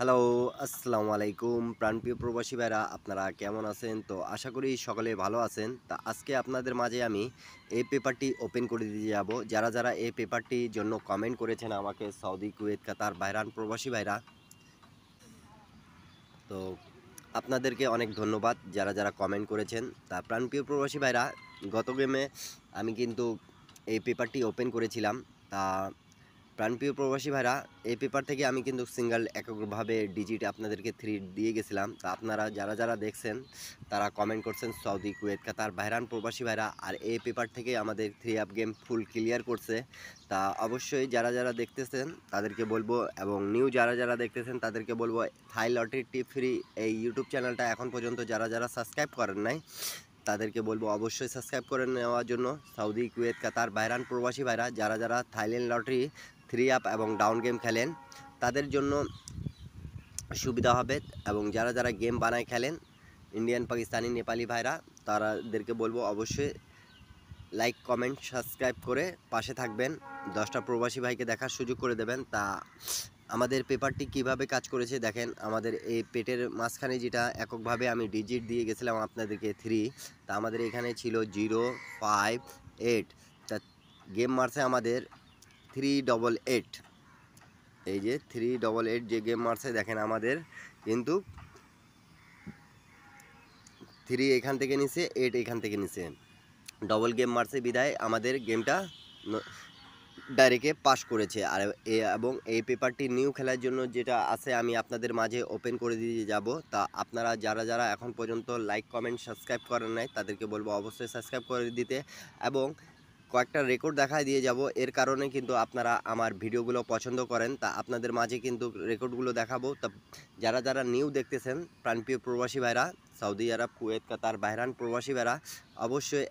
Hello, আসসালামু আলাইকুম প্রাণপ্রিয় প্রবাসী ভাইরা আপনারা কেমন আছেন? তো আশা করি সকলে ভালো আছেন। তা আজকে আপনাদের মাঝে আমি এই পেপারটি ওপেন করে দিয়ে যাব। যারা এই পেপারটির জন্য কমেন্ট করেছেন আমাকে সৌদি, কুয়েত, কাতার, বাহরাইন প্রবাসী ভাইরা। তো আপনাদেরকে অনেক ধন্যবাদ যারা কমেন্ট করেছেন। তা প্রাণপ্রিয় প্রবাসী ভাইরা, গত গেমে আমি কিন্তু এই পেপারটি ওপেন করেছিলাম। তা প্রাণপ্রিয় প্রবাসী ভাইরা, এই পেপার থেকে আমি কিন্তু সিঙ্গেল এককভাবে ডিজিট আপনাদেরকে 3 দিয়ে গেছিলাম। তা আপনারা যারা দেখছেন তারা কমেন্ট করছেন সৌদি, কুয়েত, কাতার, বাহরাইন প্রবাসী ভাইরা, আর এই পেপার থেকে আমাদের 3 আপ গেম ফুল ক্লিয়ার করছে। তা অবশ্যই যারা দেখতেছেন তাদেরকে বলবো, এবং নিউ যারা দেখতেছেন তাদেরকে বলবো, থাই লটারি টিপ ফ্রি এই ইউটিউব চ্যানেলটা এখন পর্যন্ত যারা সাবস্ক্রাইব করেন নাই তাদেরকে বলবো অবশ্যই সাবস্ক্রাইব করে নেওয়ার জন্য। সৌদি, কুয়েত, কাতার, বাহরাইন প্রবাসী ভাইরা যারা থাইল্যান্ড লটারি 3 আপ এবং ডাউন গেম খেলেন তাদের জন্য সুবিধা হবে, এবং যারা গেম বানায় খেলেন ইন্ডিয়ান, পাকিস্তানি, নেপালি ভাইরা তাদেরকে বলবো অবশ্যই লাইক, কমেন্ট, সাবস্ক্রাইব করে পাশে থাকবেন। 10টা প্রবাসী ভাইকে দেখার সুযোগ করে দেবেন। তা আমাদের পেপারটি কিভাবে কাজ করেছে দেখেন। আমাদের এই পেটের মাঝখানে যেটা এককভাবে আমি ডিজিট দিয়ে গেছিলাম আপনাদেরকে 3, তা আমাদের এখানে ছিল 0, 5, 8। তা গেম মারছে আমাদের 388। এই যে 388 যে গেম মারছে দেখেন, আমাদের কিন্তু 3 এখান থেকে নিছে, 8 এখান থেকে নিছে। ডবল গেম মারছে বিদায় আমাদের গেমটা ডাইরেক্টে পাস করেছে। আর এবং এই পেপারটি নিউ খেলার জন্য যেটা আছে আমি আপনাদের মাঝে ওপেন করে দিয়ে যাব। তা আপনারা যারা এখন পর্যন্ত লাইক, কমেন্ট, সাবস্ক্রাইব করেন নাই তাদেরকে বলবো অবশ্যই সাবস্ক্রাইব করে দিতে, এবং কয়েকটা রেকর্ড দেখায় দিয়ে যাব। এর কারণে কিন্তু আপনারা আমার ভিডিওগুলো পছন্দ করেন, তা আপনাদের মাঝে কিন্তু রেকর্ডগুলো দেখাবো। তা যারা নিউ দেখতেছেন প্রাণপ্রিয় প্রবাসী ভাইরা, সৌদি আরব, কুয়েত, কাতার, বাহরাইন প্রবাসী ভাইরা অবশ্যই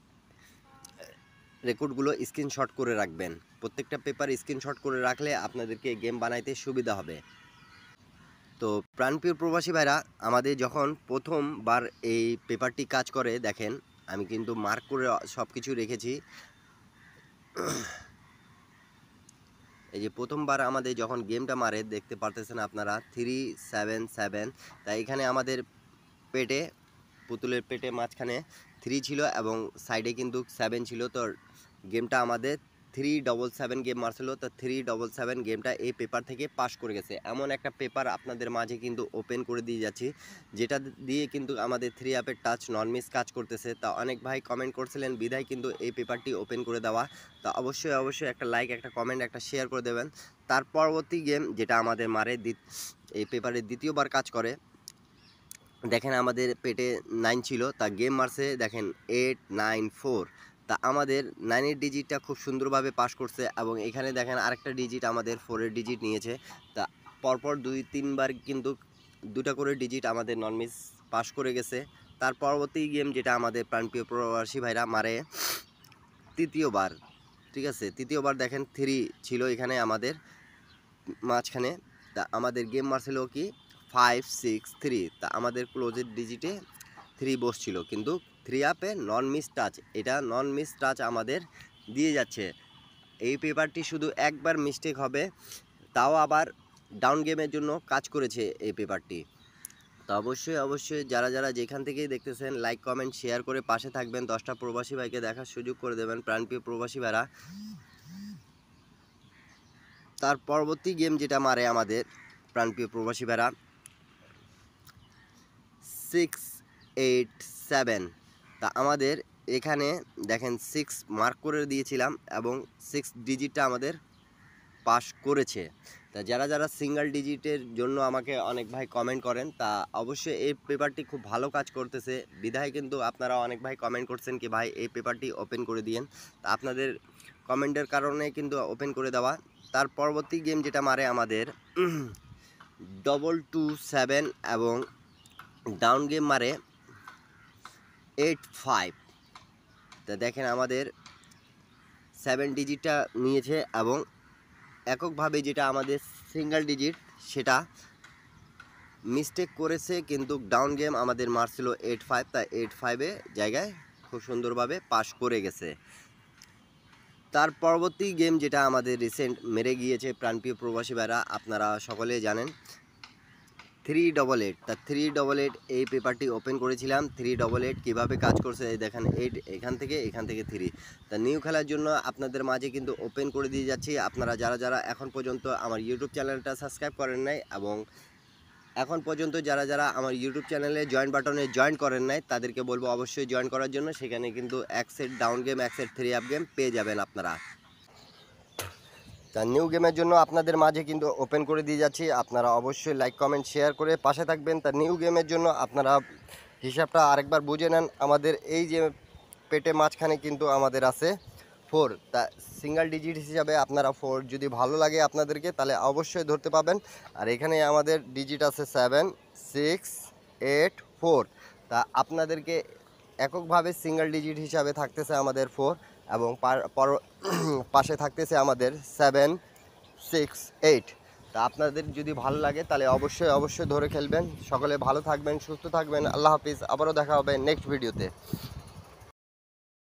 রেকর্ডগুলো স্ক্রিনশট করে রাখবেন। প্রত্যেকটা পেপার স্ক্রিনশট করে রাখলে আপনাদেরকে গেম বানাইতে সুবিধা হবে। তো প্রাণপ্রিয় প্রবাসী ভাইরা, আমাদের যখন প্রথমবার এই পেপারটি কাজ করে দেখেন, আমি কিন্তু মার্ক করে সব কিছু রেখেছি। এই যে প্রথমবার আমাদের যখন গেমটা মারে দেখতে পারতেছেন আপনারা 377। তাই এখানে আমাদের পেটে, পুতুলের পেটে মাঝখানে 3 ছিল এবং সাইডে কিন্তু 7 ছিল। তো গেমটা আমাদের 377 গেম মারছিল। তো 377 গেমটা এই পেপার থেকে পাস করে গেছে। এমন একটা পেপার আপনাদের মাঝে কিন্তু ওপেন করে দিয়ে যাচ্ছি, যেটা দিয়ে কিন্তু আমাদের 3 অ্যাপের টাচ নন মিস কাজ করতেছে। তা অনেক ভাই কমেন্ট করছিলেন বিধায় কিন্তু এই পেপারটি ওপেন করে দেওয়া। তা অবশ্যই একটা লাইক, একটা কমেন্ট, একটা শেয়ার করে দেবেন। তার পরবর্তী গেম যেটা আমাদের মারে এই পেপারের দ্বিতীয়বার কাজ করে দেখেন, আমাদের পেটে 9 ছিল, তা গেম মারছে দেখেন 894। তা আমাদের 9-এর ডিজিটটা খুব সুন্দরভাবে পাস করছে, এবং এখানে দেখেন আরেকটা ডিজিট আমাদের 4-এর ডিজিট নিয়েছে। তা পরপর 2-3বার কিন্তু 2টা করে ডিজিট আমাদের নন মিস পাস করে গেছে। তার পরবর্তী গেম যেটা আমাদের প্রাণপ্রিয় প্রবাসী ভাইরা মারে তৃতীয়বার, ঠিক আছে, তৃতীয়বার দেখেন 3 ছিল এখানে আমাদের মাঝখানে। তা আমাদের গেম মারছিল কি 563। তা আমাদের ক্লোজের ডিজিটে 3 বসছিল, কিন্তু 3 আপে নন মিস টাচ, এটা নন মিস টাচ আমাদের দিয়ে যাচ্ছে। এই পেপারটি শুধু একবার মিস্টেক হবে, তাও আবার ডাউন গেমের জন্য কাজ করেছে এই পেপারটি। তো অবশ্যই যারা যেখান থেকেই দেখতেছেন লাইক, কমেন্ট, শেয়ার করে পাশে থাকবেন। 10টা প্রবাসী ভাইকে দেখার সুযোগ করে দেবেন প্রাণপ্রিয় প্রবাসী ভাইরা। তার পরবর্তী গেম যেটা মারে আমাদের প্রাণপ্রিয় প্রবাসী ভাইরা 687। তা আমাদের এখানে দেখেন 6 মার্ক করে দিয়েছিলাম, এবং 6 ডিজিটটা আমাদের পাস করেছে। তা যারা সিঙ্গেল ডিজিটের জন্য আমাকে অনেক ভাই কমেন্ট করেন, তা অবশ্যই এই পেপারটি খুব ভালো কাজ করতেছে বিধায় কিন্তু আপনারা অনেক ভাই কমেন্ট করছেন কি ভাই এই পেপারটি ওপেন করে দিয়েন। তা আপনাদের কমেন্টের কারণে কিন্তু ওপেন করে দেওয়া। তার পরবর্তী গেম যেটা মারে আমাদের 227, এবং ডাউন গেম মারে 85। তা দেখেন আমাদের 7 ডিজিটটা নিয়েছে, এবং এককভাবে যেটা আমাদের সিঙ্গেল ডিজিট সেটা মিস্টেক করেছে, কিন্তু ডাউন গেম আমাদের মারছিল 85। তাই 85-এ জায়গায় খুব সুন্দরভাবে পাস করে গেছে। তার পরবর্তী গেম যেটা আমাদের রিসেন্ট মেরে গিয়েছে প্রাণপ্রিয় প্রবাসী ভাইরা, আপনারা সকলেই জানেন 388 তা 388 এই পেপারটি ওপেন করেছিলাম। 388 কীভাবে কাজ করছে এই দেখেন, 8 এখান থেকে 3। তা নিউ খেলার জন্য আপনাদের মাঝে কিন্তু ওপেন করে দিয়ে যাচ্ছি। আপনারা যারা যারা এখন পর্যন্ত আমার ইউটিউব চ্যানেলটা সাবস্ক্রাইব করেন নাই এবং এখন পর্যন্ত যারা যারা আমার ইউটিউব চ্যানেলে জয়েন বাটনে জয়েন করেন নাই, তাদেরকে বলবো অবশ্যই জয়েন করার জন্য। সেখানে কিন্তু এক সেট ডাউন গেম, এক সেট 3 আপ গেম পেয়ে যাবেন আপনারা। তা নিউ গেমের জন্য আপনাদের মাঝে কিন্তু ওপেন করে দিয়ে যাচ্ছি। আপনারা অবশ্যই লাইক কমেন্ট শেয়ার করে পাশে থাকবেন। তা নিউ গেমের জন্য আপনারা হিসাবটা আরেকবার বুঝে নেন। আমাদের এই যে পেটে মাঝখানে কিন্তু আমাদের আছে 4। তা সিঙ্গেল ডিজিট হিসাবে আপনারা 4 যদি ভালো লাগে আপনাদেরকে তাহলে অবশ্যই ধরতে পাবেন। আর এখানে আমাদের ডিজিট আছে 7 6 8 4। তা আপনাদেরকে এককভাবে সিঙ্গেল ডিজিট হিসাবে থাকতেছে আমাদের 4 এবং পাশে থাকতেছে আমাদের 7 6 8। তা আপনাদের যদি ভালো লাগে তাহলে অবশ্যই ধরে খেলবেন। সকলে ভালো থাকবেন, সুস্থ থাকবেন। আল্লাহ হাফিজ। আবারও দেখা হবে নেক্সট ভিডিওতে।